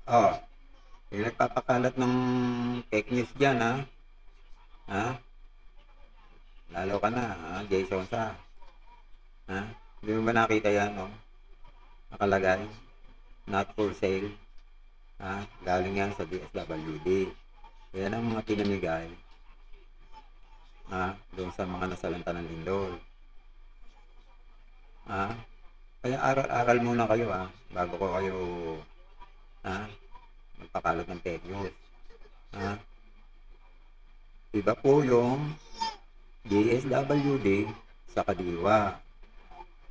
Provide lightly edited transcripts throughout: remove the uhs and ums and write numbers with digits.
Oh, yung nagpapakalat ng fake news dyan, ha? Ha? Lalo ka na, ha? Jason sa, ha? Hindi mo ba nakita yan, oh? Nakalagay, not for sale, ha? Galing yan sa DSWD. Yan ang mga pinamigay, ha? Doon sa mga nasalanta ng lindol, ha? Kaya aral-aral muna kayo, ha? Bago ko kayo, ha? Magpakalat ng fake news, ha? Iba po yung DSWD sa Kadiwa,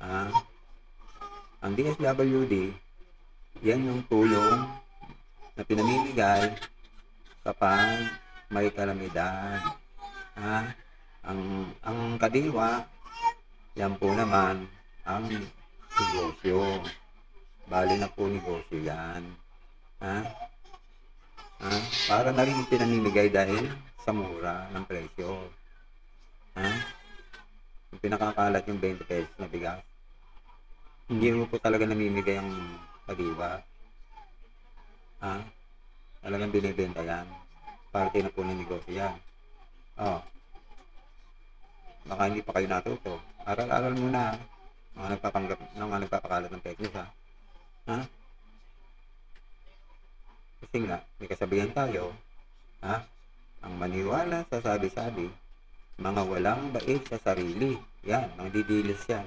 ha? Ang DSWD, yan yung tulong na pinamimigay kapag may kalamidad, ha? Ang Kadiwa, yan po naman ang negosyo. Bali na po negosyo yan, ha? Ha? Para na rin pinamimigay dahil sa mura ng presyo, ha? Yung pinakakalat yung 20 pesos na bigas, hindi mo po talaga namimigay ang Kadiwa, ha? Talagang binibenta yan. Parte na po ng negosyo yan. Oh, baka hindi pa kayo natuto. Aral-aral muna, mga nagpapakalat ng fake news, ha? Ha? Kasi nga, may kasabihan tayo, ha? Ang maniwala sa sabi-sabi, mga walang bait sa sarili. Yan, ang didilis yan.